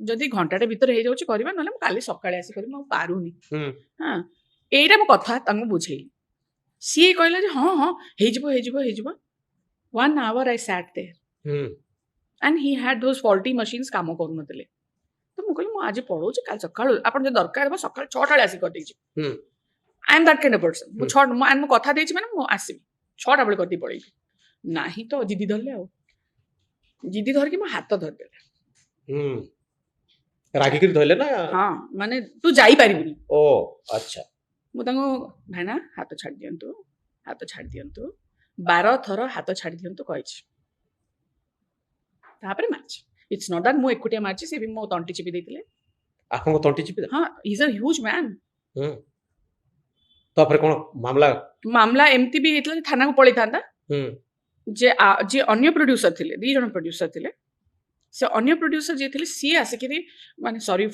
ଯଦି ଘଣ୍ଟାଟେ ଭିତରେ ହେଇଯାଉଛି କରିବା ନହେଲେ ମୁଁ କାଲି ସକାଳେ ଆସି କରିବି ମୁଁ ପାରୁନି ହଁ ଏଇଟା ମୁଁ କଥା ତାଙ୍କୁ ବୁଝେଇଲି ସିଏ କହିଲା ଯେ ହଁ ହଁ ହେଇଯିବ 1 hour I sat there and he had those faulty machines କାମ କରୁନଥିଲେ ତ ମୁଁ କହିଲି ମୁଁ ଆଜି ପଳଉଛି କାଲି ସକାଳୁ ଆପଣ ଯଦି ଦରକାର ହେବ ସକାଳ 6ଟା ବେଳେ ଆସିକି କରିଦେଇଛି I am that kind of person ମୁଁ କଥା ଦେଇଛି ମାନେ ମୁଁ ଆସିବି 6ଟା ବେଳେ କରିଦେଇ ପଳେଇବି ନାହିଁ ତ ଜିଦି ଧରିଲେ ଆଉ ଜିଦି ଧରିକି ମୋ ହାତ ଧରିଦେଲେ ରାଗିକିରି ଧଇଲେ ନା ହଁ ମାନେ ତୁ ଯାଇପାରିବୁନି ଓ ଆଚ୍ଛା ମୁଁ ତାଙ୍କୁ ଭାଇନା ହାତ ଛାଡ଼ି ଦିଅନ୍ତୁ 12 ଥର ହାତ ଛାଡ଼ି ଦିଅନ୍ତୁ କହିଛି ତାପରେ ମାରିଛି ଇଟ୍ସ ନଟ୍ ଦ୍ୟାଟ୍ ମୁଁ ଏକୁଟିଆ ମାରିଛି ସେ ବି ମୋ ତଣ୍ଟି ଚିପି ଦେଇଥିଲେ ଆପଣଙ୍କ ତଣ୍ଟି ଚିପି ହଁ ଇଜ ଅ ହ୍ୟୁଜ ମ୍ୟାନ୍ ତାପରେ କ'ଣ ମାମଲା ଏମିତି ବି ହେଇଥିଲା ଯେ ଥାନାକୁ ପଳେଇଥାନ୍ତା ଯେ ଅନ୍ୟ ପ୍ରୋଡ୍ୟୁସର ଥିଲେ 2 ଜଣ ପ୍ରୋଡ୍ୟୁସର ଥିଲେ ସେ ଅନ୍ୟ ପ୍ରୋଡ୍ୟୁସର ଯିଏ ଥିଲେ ସିଏ ଆସିକିରି ମାନେ ସରି